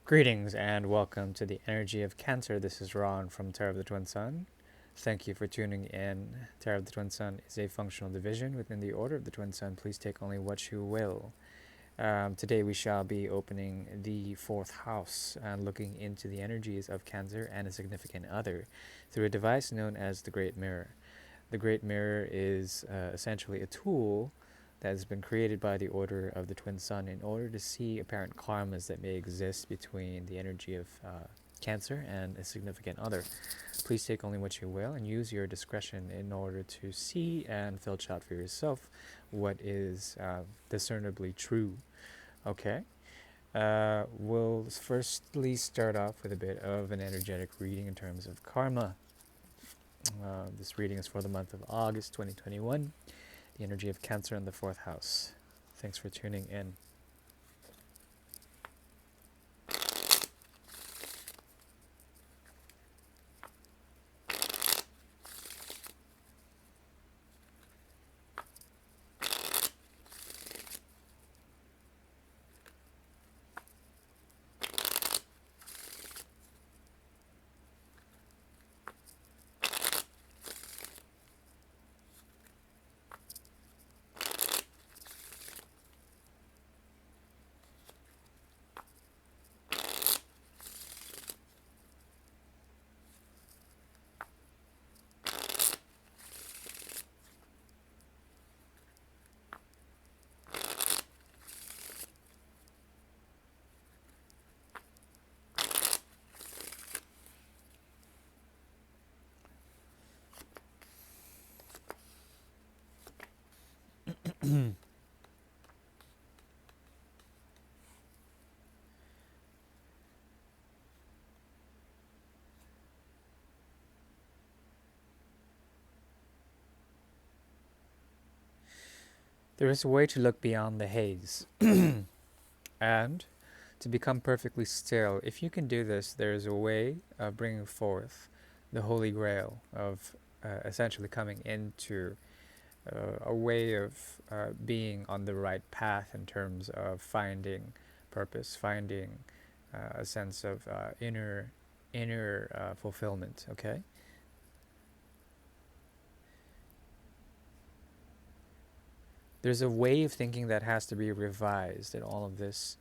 Greetings and welcome to the Energy of Cancer. This is Ron from Terror of the Twin Sun. Thank you for tuning in. Terror of the Twin Sun is a functional division within the Order of the Twin Sun. Please take only what you will. Today we shall be opening the fourth house and looking into the energies of Cancer and a significant other through a device known as the Great Mirror. The Great Mirror is essentially a tool that has been created by the Order of the Twin Sun in order to see apparent karmas that may exist between the energy of Cancer and a significant other. Please take only what you will and use your discretion in order to see and filter out for yourself what is discernibly true. Okay? We'll firstly start off with a bit of an energetic reading in terms of karma. This reading is for the month of August 2021. The energy of Cancer in the fourth house. Thanks for tuning in. There is a way to look beyond the haze and to become perfectly still. If you can do this, there is a way of bringing forth the Holy Grail, of essentially coming into a way of being on the right path in terms of finding purpose, finding a sense of inner fulfillment. Okay. There's a way of thinking that has to be revised in all of this.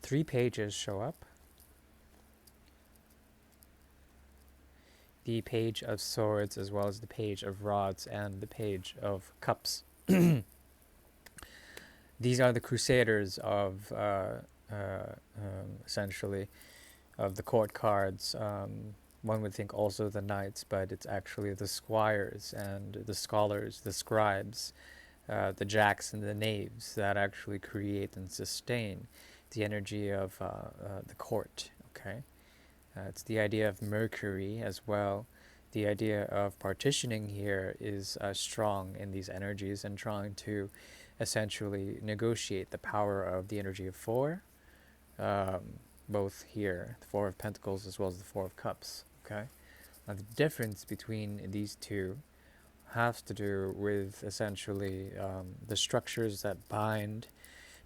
3 pages show up. The page of swords, as well as the page of rods and the page of cups. These are the crusaders of, essentially, of the court cards. One would think also the knights, but it's actually the squires and the scholars, the scribes, the jacks and the knaves that actually create and sustain the energy of the court. Okay, it's the idea of Mercury as well. The idea of partitioning here is strong in these energies and trying to essentially negotiate the power of the energy of 4, both here, the 4 of Pentacles as well as the 4 of Cups. Okay, now the difference between these two has to do with essentially the structures that bind.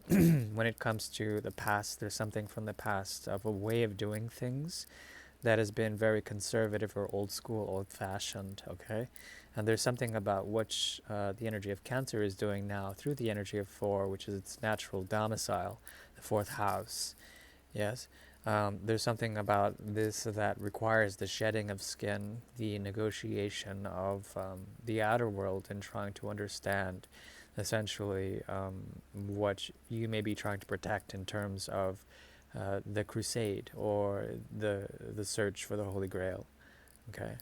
When it comes to the past, there's something from the past of a way of doing things that has been very conservative or old school, old fashioned, okay? And there's something about which the energy of Cancer is doing now through the energy of 4, which is its natural domicile, the 4th house, yes? There's something about this that requires the shedding of skin, the negotiation of the outer world, and trying to understand essentially what you may be trying to protect in terms of the crusade or the search for the Holy Grail. Okay.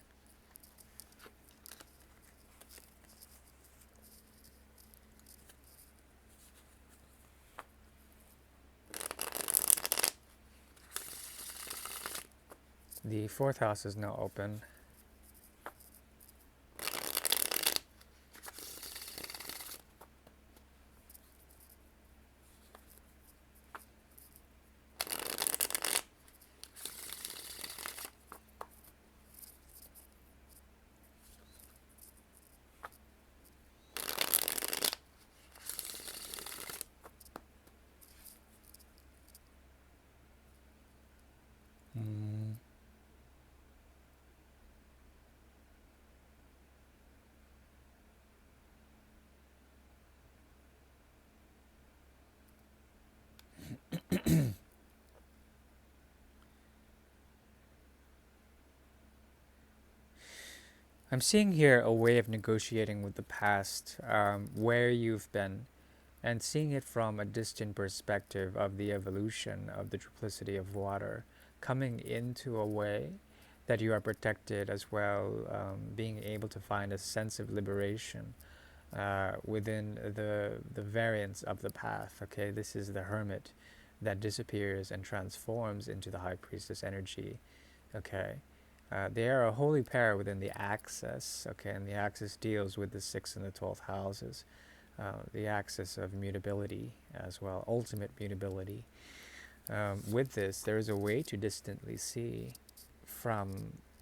The 4th house is now open. Mm. I'm seeing here a way of negotiating with the past, where you've been, and seeing it from a distant perspective of the evolution of the triplicity of water, coming into a way that you are protected as well, being able to find a sense of liberation within the variance of the path. Okay, this is the hermit that disappears and transforms into the high priestess energy. Okay, they are a holy pair within the axis. Okay, and the axis deals with the 6th and the 12th houses, the axis of mutability as well, ultimate mutability. With this, there is a way to distantly see from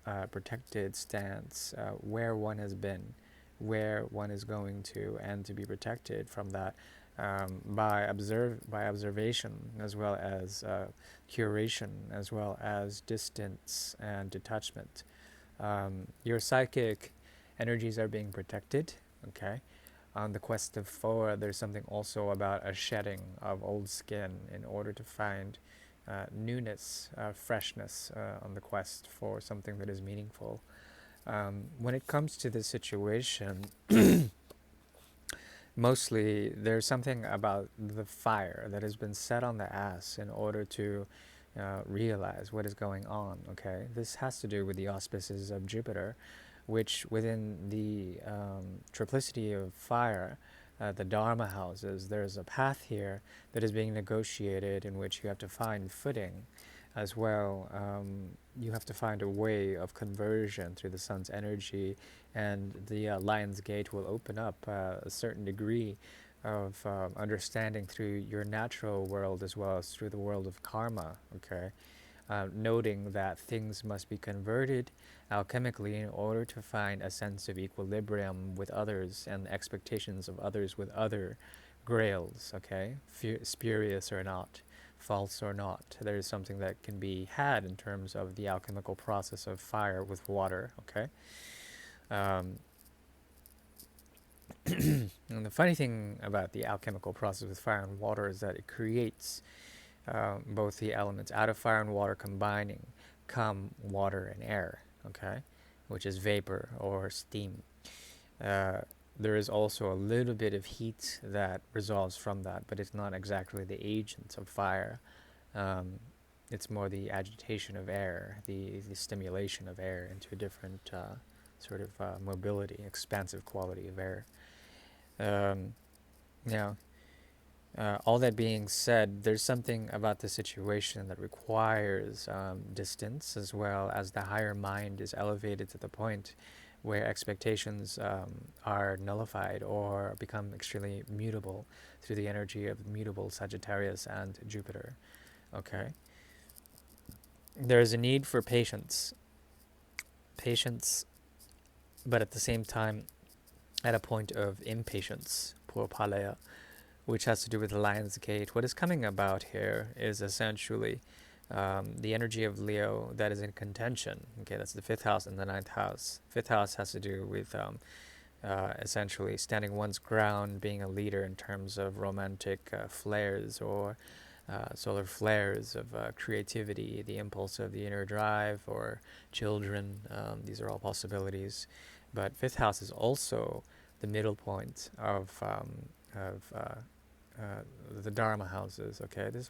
a protected stance where one has been, where one is going to, and to be protected from that by observation, as well as curation, as well as distance and detachment. Your psychic energies are being protected. Okay. On the quest of four, there's something also about a shedding of old skin in order to find newness, freshness on the quest for something that is meaningful. When it comes to this situation, mostly there's something about the fire that has been set on the ass in order to realize what is going on. Okay, this has to do with the auspices of Jupiter, which within the triplicity of fire, the Dharma houses, there's a path here that is being negotiated in which you have to find footing as well. You have to find a way of conversion through the sun's energy, and the Lion's Gate will open up a certain degree of understanding through your natural world as well as through the world of karma. Okay, noting that things must be converted alchemically in order to find a sense of equilibrium with others and expectations of others with other grails, okay? Spurious or not, false or not. There is something that can be had in terms of the alchemical process of fire with water, okay? Um, and the funny thing about the alchemical process with fire and water is that it creates both the elements out of fire and water combining come water and air, okay, which is vapor or steam. Uh, there is also a little bit of heat that resolves from that, but it's not exactly the agent of fire. Um, it's more the agitation of air, the stimulation of air into a different sort of mobility, expansive quality of air. Um, now, all that being said, there's something about the situation that requires distance, as well as the higher mind is elevated to the point where expectations are nullified or become extremely mutable through the energy of mutable Sagittarius and Jupiter. Okay? There is a need for patience. Patience, but at the same time, at a point of impatience, poor Palea, which has to do with the Lion's Gate. What is coming about here is essentially the energy of Leo that is in contention. Okay, that's the 5th house and the 9th house. 5th house has to do with essentially standing one's ground, being a leader in terms of romantic flares or solar flares of creativity, the impulse of the inner drive, or children. These are all possibilities. But 5th house is also the middle point of the Dharma houses. Okay, this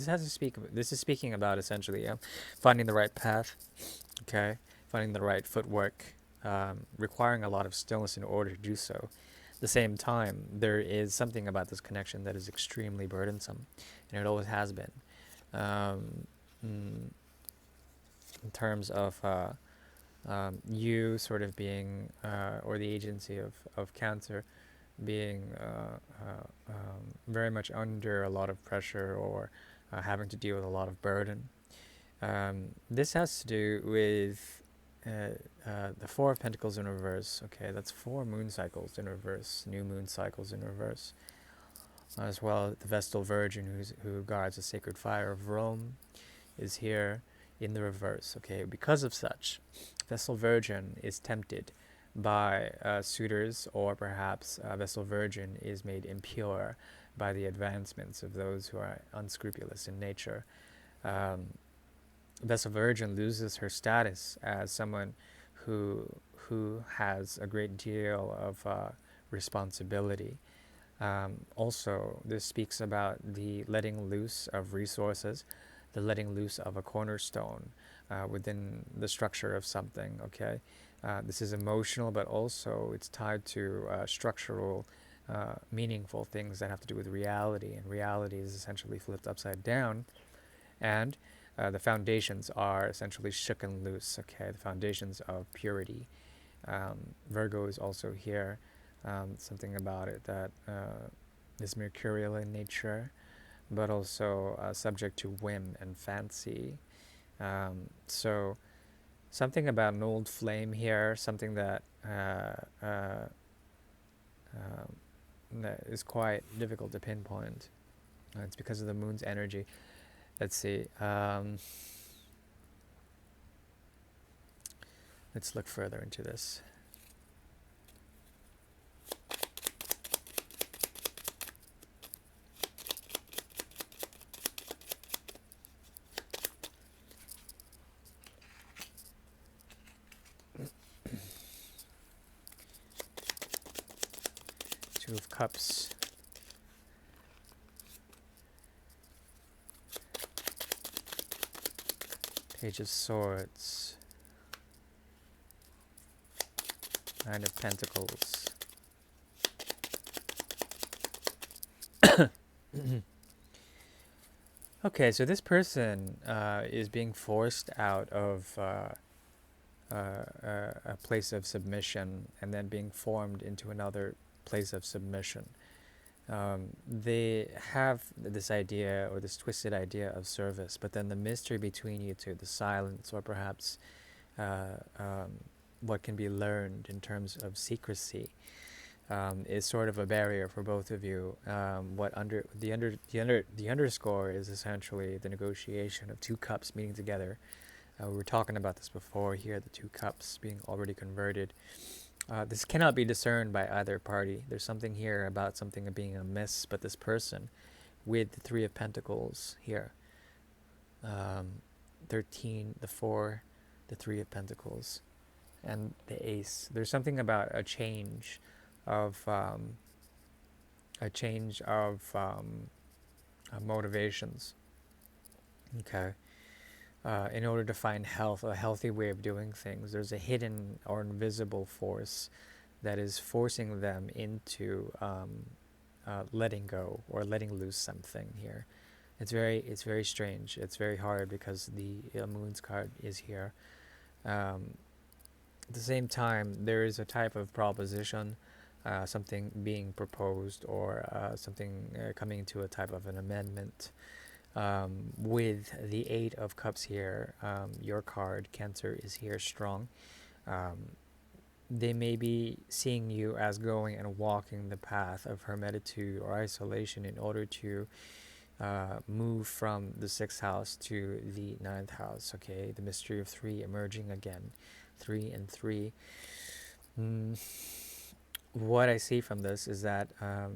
has to speak. This is speaking about essentially finding the right path. Okay, finding the right footwork, requiring a lot of stillness in order to do so. At the same time, there is something about this connection that is extremely burdensome, and it always has been. Um, in terms of you sort of being, or the agency of Cancer being very much under a lot of pressure or having to deal with a lot of burden. This has to do with the Four of Pentacles in reverse. Okay, that's 4 moon cycles in reverse, new moon cycles in reverse, as well. The Vestal Virgin, who guards the sacred fire of Rome, is here. in the reverse. Okay, because of such, Vessel Virgin is tempted by suitors, or perhaps Vessel Virgin is made impure by the advancements of those who are unscrupulous in nature. Um, Vessel Virgin loses her status as someone who has a great deal of responsibility. Also, this speaks about the letting loose of resources, the letting loose of a cornerstone within the structure of something. Okay, this is emotional, but also it's tied to structural, meaningful things that have to do with reality, and reality is essentially flipped upside down, and the foundations are essentially shook and loose. Okay, the foundations of purity. Virgo is also here. Something about it that is mercurial in nature, but also subject to whim and fancy. So something about an old flame here, something that that is quite difficult to pinpoint. It's because of the moon's energy. Let's see. Let's look further into this. Two of Cups. Page of Swords. Nine of Pentacles. Okay, so this person is being forced out of a place of submission and then being formed into another place of submission. They have this idea, or this twisted idea of service, but then the mystery between you two, the silence, or perhaps uh, um, what can be learned in terms of secrecy, is sort of a barrier for both of you. The underscore is essentially the negotiation of two cups meeting together. We were talking about this before here, the two cups being already converted. This cannot be discerned by either party. There's something here about something being amiss, but this person with the Three of Pentacles here, 13, the 4, the Three of Pentacles, and the Ace. There's something about a change of motivations. Okay. In order to find health, a healthy way of doing things, there's a hidden or invisible force that is forcing them into letting go or letting loose something here. It's very strange. It's very hard because the Moon's card is here. At the same time, there is a type of proposition, something being proposed, or something coming to a type of an amendment. With the Eight of Cups here, your card, Cancer, is here strong. They may be seeing you as going and walking the path of hermitude or isolation in order to move from the 6th house to the 9th house. Okay, the mystery of 3 emerging again. 3 and 3. What I see from this is that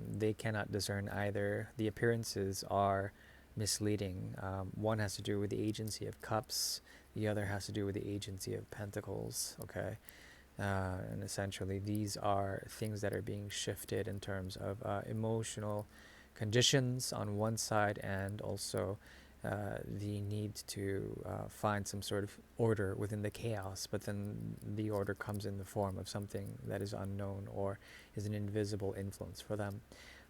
they cannot discern either. The appearances are misleading. One has to do with the agency of Cups, the other has to do with the agency of Pentacles. Okay, and essentially these are things that are being shifted in terms of emotional conditions on one side, and also the need to find some sort of order within the chaos, but then the order comes in the form of something that is unknown or is an invisible influence for them.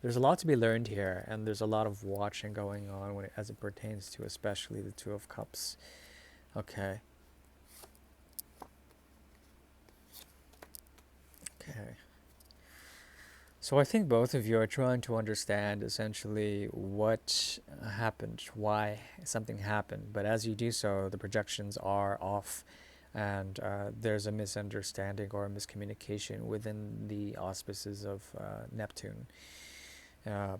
There's a lot to be learned here, and there's a lot of watching going on as it pertains to especially the Two of Cups. Okay. Okay. So I think both of you are trying to understand essentially what happened, why something happened. But as you do so, the projections are off, and there's a misunderstanding or a miscommunication within the auspices of Neptune.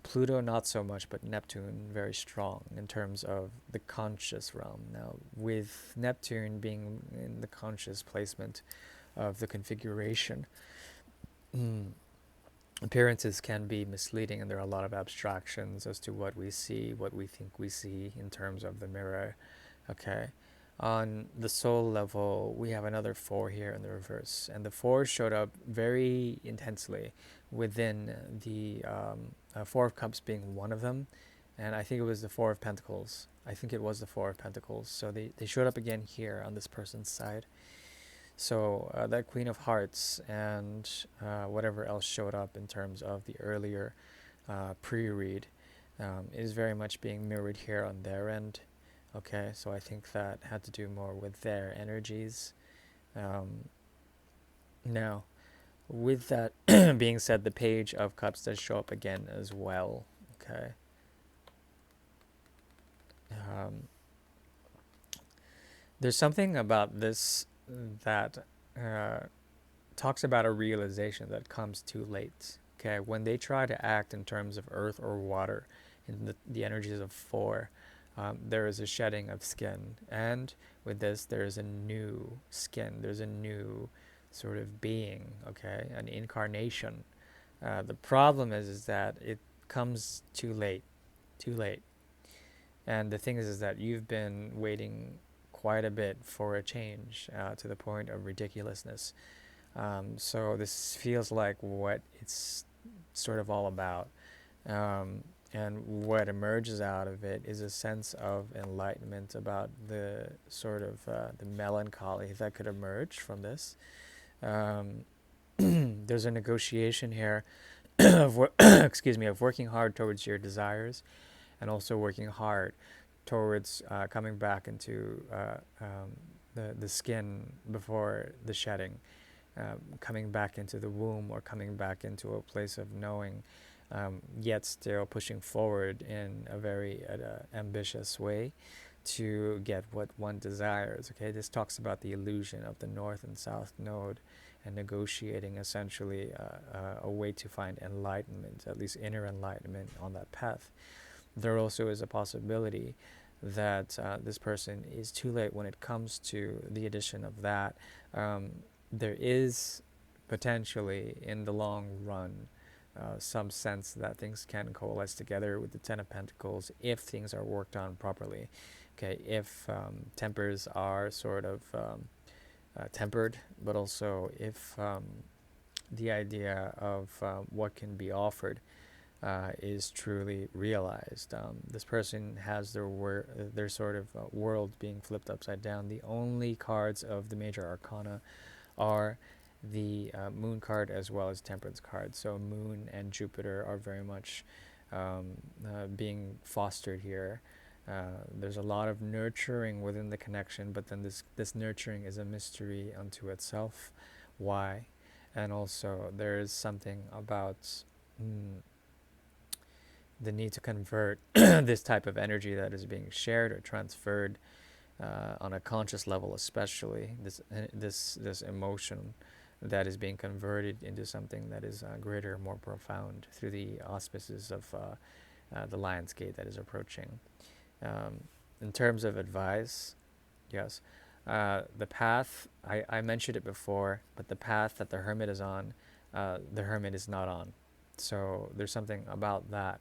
Pluto not so much, but Neptune very strong in terms of the conscious realm. Now, with Neptune being in the conscious placement of the configuration, appearances can be misleading, and there are a lot of abstractions as to what we see, what we think we see in terms of the mirror. Okay. On the soul level, we have another four here in the reverse, and the four showed up very intensely within the Four of Cups being one of them, and I think it was the Four of Pentacles. I think it was the Four of Pentacles. So they showed up again here on this person's side. So that Queen of Hearts and whatever else showed up in terms of the earlier pre-read is very much being mirrored here on their end. Okay, so I think that had to do more with their energies. Now, with that being said, the Page of Cups does show up again as well. Okay. Um, there's something about this that uh, talks about a realization that comes too late. Okay, when they try to act in terms of earth or water, in the energies of four, there is a shedding of skin, and with this, there is a new skin. There's a new sort of being. Okay, an incarnation. The problem is that it comes too late, too late. And the thing is that you've been waiting quite a bit for a change to the point of ridiculousness. So this feels like what it's sort of all about. And what emerges out of it is a sense of enlightenment about the sort of the melancholy that could emerge from this. Um, there's a negotiation here of excuse me, of working hard towards your desires, and also working hard towards coming back into the skin before the shedding, coming back into the womb, or coming back into a place of knowing, yet still pushing forward in a very ambitious way to get what one desires. Okay, this talks about the illusion of the north and south node, and negotiating essentially a way to find enlightenment, at least inner enlightenment on that path. There also is a possibility that this person is too late when it comes to the addition of that. There is potentially, in the long run, some sense that things can coalesce together with the Ten of Pentacles if things are worked on properly. Okay, if tempers are sort of tempered, but also if the idea of what can be offered is truly realized. This person has their sort of world being flipped upside down. The only cards of the major arcana are the moon card as well as temperance card. So moon and Jupiter are very much being fostered here. There's a lot of nurturing within the connection, but then this nurturing is a mystery unto itself. Why? And also there is something about the need to convert this type of energy that is being shared or transferred on a conscious level, especially this emotion that is being converted into something that is greater, more profound through the auspices of the Lion's Gate that is approaching. In terms of advice, yes, the path, I mentioned it before, but the path that the Hermit is on, the Hermit is not on. So there's something about that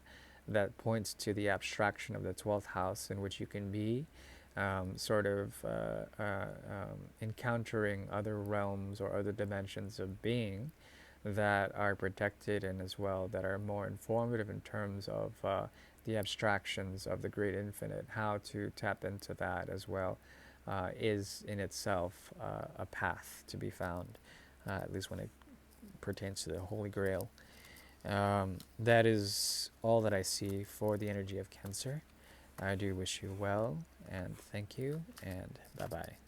points to the abstraction of the 12th house, in which you can be sort of encountering other realms or other dimensions of being that are protected, and as well that are more informative in terms of the abstractions of the great infinite. How to tap into that as well is in itself a path to be found, at least when it pertains to the Holy Grail. That is all that I see for the energy of Cancer. I do wish you well, and thank you, and bye-bye.